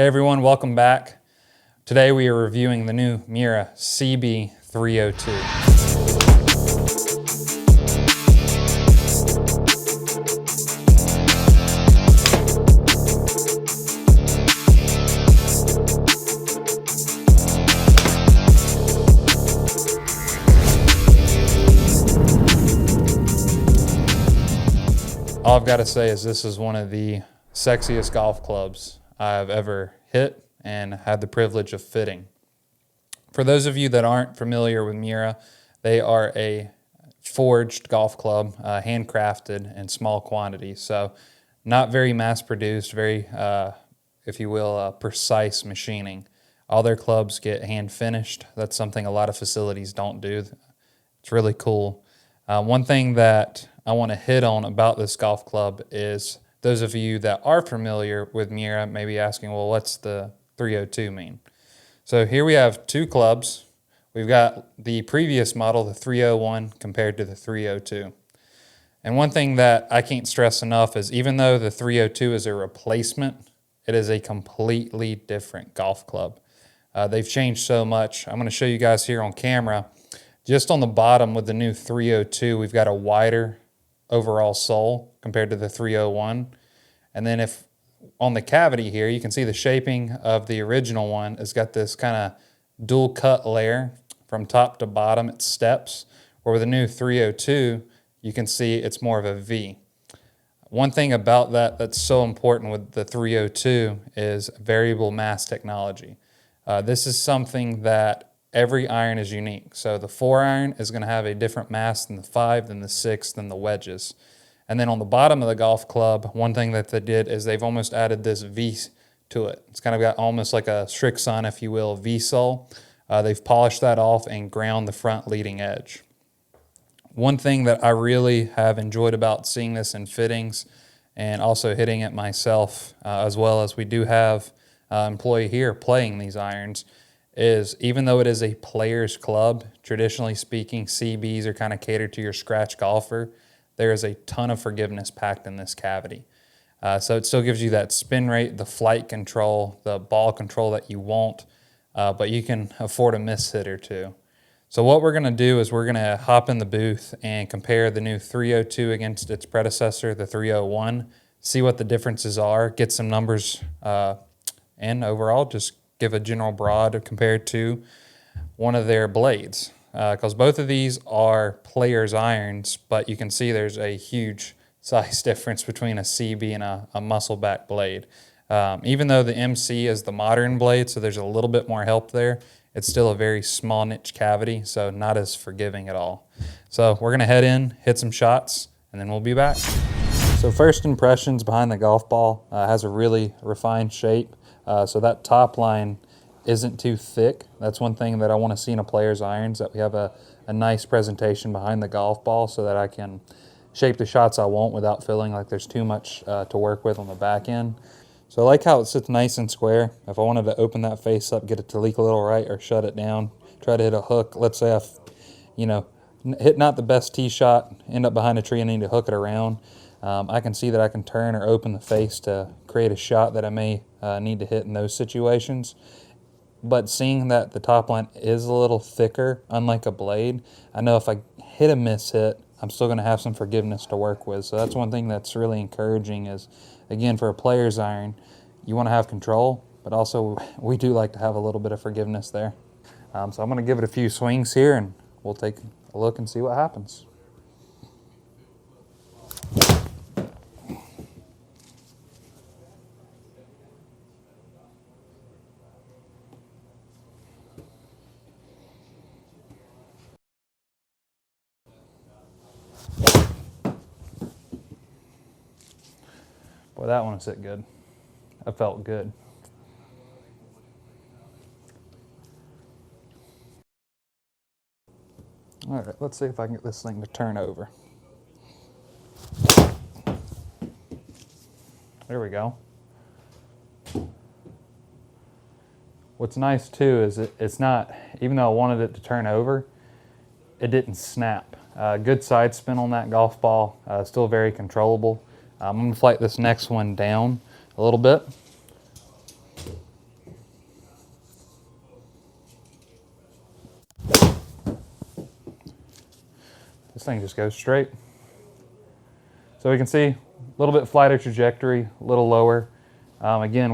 Hey everyone, welcome back. Today we are reviewing the new Miura CB-302. All I've got to say is this is one of the sexiest golf clubs I've ever hit and had the privilege of fitting. For those of you that aren't familiar with Miura, they are a forged golf club, handcrafted in small quantities. So not very mass produced, very, if you will, precise machining. All their clubs get hand finished. That's something a lot of facilities don't do. It's really cool. One thing that I want to hit on about this golf club is those of you that are familiar with Miura may be asking, well, what's the 302 mean? So here we have two clubs. We've got the previous model, the 301, compared to the 302. And one thing that I can't stress enough is even though the 302 is a replacement, it is a completely different golf club. They've changed so much. I'm going to show you guys here on camera. Just on the bottom with the new 302, we've got a wider overall sole compared to the 301. And then if on the cavity here, you can see the shaping of the original one has got this kind of dual cut layer from top to bottom. It steps. Or with the new 302, you can see it's more of a V. One thing about that that's so important with the 302 is variable mass technology. This is something that every iron is unique. So the 4 iron is going to have a different mass than the 5, than the 6, than the wedges. And then on the bottom of the golf club, one thing that they did is they've almost added this V to it. It's kind of got almost like a Strixon, if you will, V-sole. They've polished that off and ground the front leading edge. One thing that I really have enjoyed about seeing this in fittings and also hitting it myself, as well as we do have an employee here playing these irons, is even though it is a player's club, traditionally speaking, CBs are kind of catered to your scratch golfer, there is a ton of forgiveness packed in this cavity. So it still gives you that spin rate, the flight control, the ball control that you want, but you can afford a miss hit or two. So what we're going to do is we're going to hop in the booth and compare the new 302 against its predecessor, the 301, see what the differences are, get some numbers, and overall just give a general broad compared to one of their blades. Because both of these are player's irons, but you can see there's a huge size difference between a CB and a muscle back blade. Even though the MC is the modern blade, so there's a little bit more help there, it's still a very small niche cavity, so not as forgiving at all. So we're gonna head in, hit some shots, and then we'll be back. So first impressions behind the golf ball, has a really refined shape. So that top line isn't too thick. That's one thing that I want to see in a player's irons, that we have a nice presentation behind the golf ball so that I can shape the shots I want without feeling like there's too much to work with on the back end. So I like how it sits nice and square. If I wanted to open that face up, get it to leak a little right or shut it down, try to hit a hook. Let's say I've, hit not the best tee shot, end up behind a tree and need to hook it around. I can see that I can turn or open the face to create a shot that I may need to hit in those situations. But seeing that the top line is a little thicker, unlike a blade, I know if I hit a miss hit, I'm still going to have some forgiveness to work with. So that's one thing that's really encouraging is, again, for a player's iron, you want to have control, but also we do like to have a little bit of forgiveness there. So I'm going to give it a few swings here, and we'll take a look and see what happens. Boy, that one sit good. That felt good. All right, let's see if I can get this thing to turn over. There we go. What's nice too is it's not, even though I wanted it to turn over, it didn't snap. Good side spin on that golf ball, still very controllable. I'm going to flight this next one down a little bit. This thing just goes straight. So we can see a little bit flighter trajectory, a little lower. Again,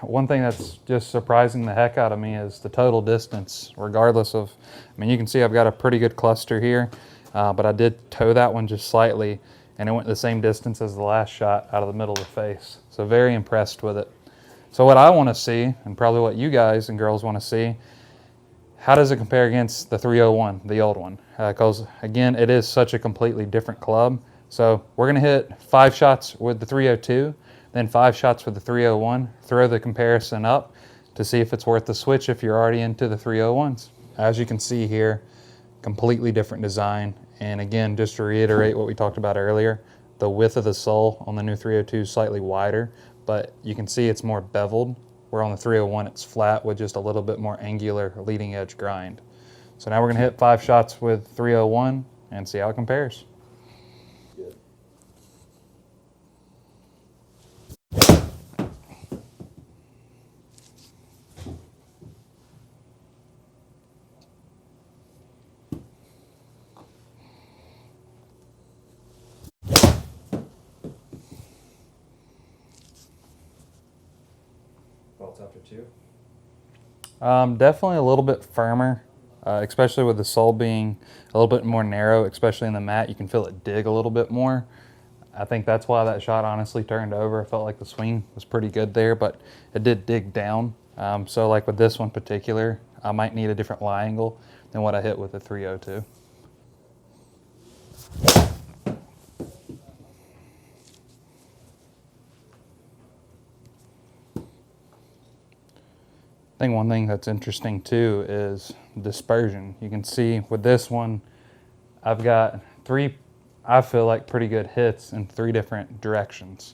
one thing that's just surprising the heck out of me is the total distance, regardless of, I mean, you can see I've got a pretty good cluster here, but I did toe that one just slightly, and it went the same distance as the last shot out of the middle of the face. So very impressed with it. So what I want to see, and probably what you guys and girls want to see, how does it compare against the 301, the old one? Because again, it is such a completely different club. So we're going to hit 5 shots with the 302, then 5 shots with the 301, throw the comparison up to see if it's worth the switch if you're already into the 301s. As you can see here, completely different design. And again, just to reiterate what we talked about earlier, the width of the sole on the new 302 is slightly wider, but you can see it's more beveled, where on the 301 it's flat with just a little bit more angular leading edge grind. So now we're going to hit 5 shots with 301 and see how it compares. Thoughts after 2? Definitely a little bit firmer, especially with the sole being a little bit more narrow, especially in the mat. You can feel it dig a little bit more. I think that's why that shot honestly turned over. I felt like the swing was pretty good there, but it did dig down. So like with this one in particular, I might need a different lie angle than what I hit with the 302. I think one thing that's interesting too is dispersion. You can see with this one, I've got 3, I feel like pretty good hits in 3 different directions.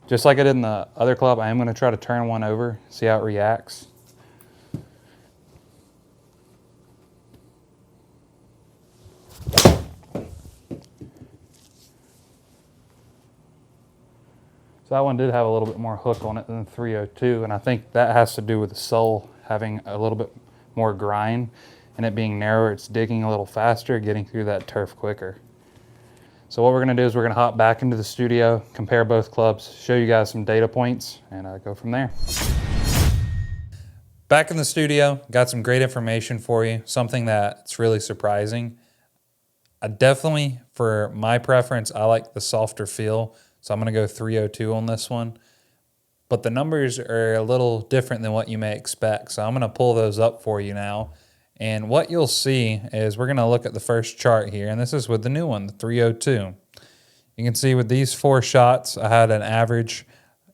Just like I did in the other club, I am going to try to turn one over, see how it reacts. So that one did have a little bit more hook on it than the 302, and I think that has to do with the sole having a little bit more grind, and it being narrower, it's digging a little faster, getting through that turf quicker. So what we're going to do is we're going to hop back into the studio, compare both clubs, show you guys some data points, and go from there. Back in the studio, got some great information for you, something that's really surprising. I definitely, for my preference, I like the softer feel. So I'm going to go 302 on this one. But the numbers are a little different than what you may expect. So I'm going to pull those up for you now. And what you'll see is we're going to look at the first chart here. And this is with the new one, the 302. You can see with these 4 shots, I had an average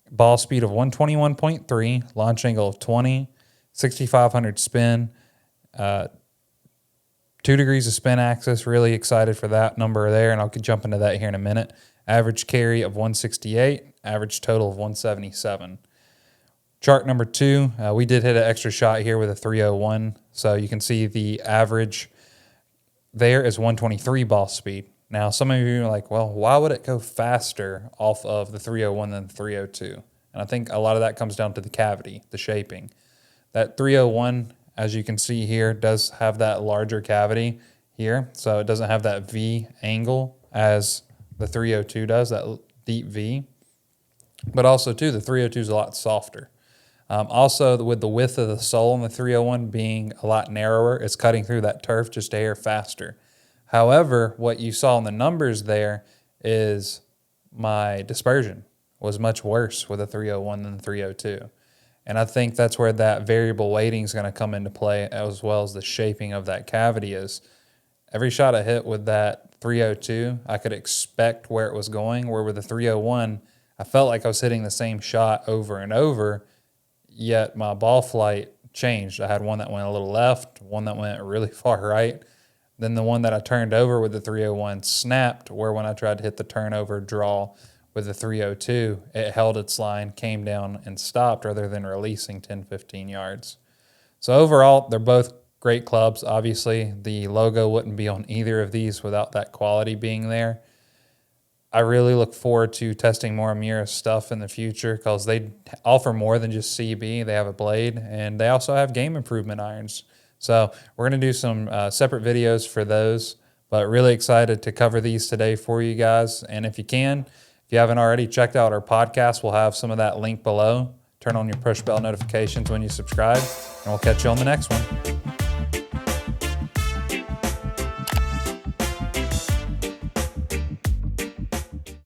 ball speed of 121.3, launch angle of 20, 6,500 spin, 2 degrees of spin axis. Really excited for that number there. And I'll jump into that here in a minute. Average carry of 168, average total of 177. Chart number 2, we did hit an extra shot here with a 301. So you can see the average there is 123 ball speed. Now, some of you are like, well, why would it go faster off of the 301 than the 302? And I think a lot of that comes down to the cavity, the shaping. That 301, as you can see here, does have that larger cavity here. So it doesn't have that V angle as the 302 does, that deep V. But also, too, the 302 is a lot softer. Also, with the width of the sole on the 301 being a lot narrower, it's cutting through that turf just a hair faster. However, what you saw in the numbers there is my dispersion was much worse with the 301 than the 302. And I think that's where that variable weighting is going to come into play, as well as the shaping of that cavity is. Every shot I hit with that 302, I could expect where it was going, where with the 301, I felt like I was hitting the same shot over and over, yet my ball flight changed. I had one that went a little left, one that went really far right. Then the one that I turned over with the 301 snapped, where when I tried to hit the turnover draw with the 302, it held its line, came down, and stopped rather than releasing 10, 15 yards. So overall, they're both great clubs. Obviously, the logo wouldn't be on either of these without that quality being there. I really look forward to testing more Miura stuff in the future because they offer more than just CB. They have a blade, and they also have game improvement irons. So we're going to do some separate videos for those. But really excited to cover these today for you guys. And if you haven't already checked out our podcast, we'll have some of that link below. Turn on your push bell notifications when you subscribe, and we'll catch you on the next one.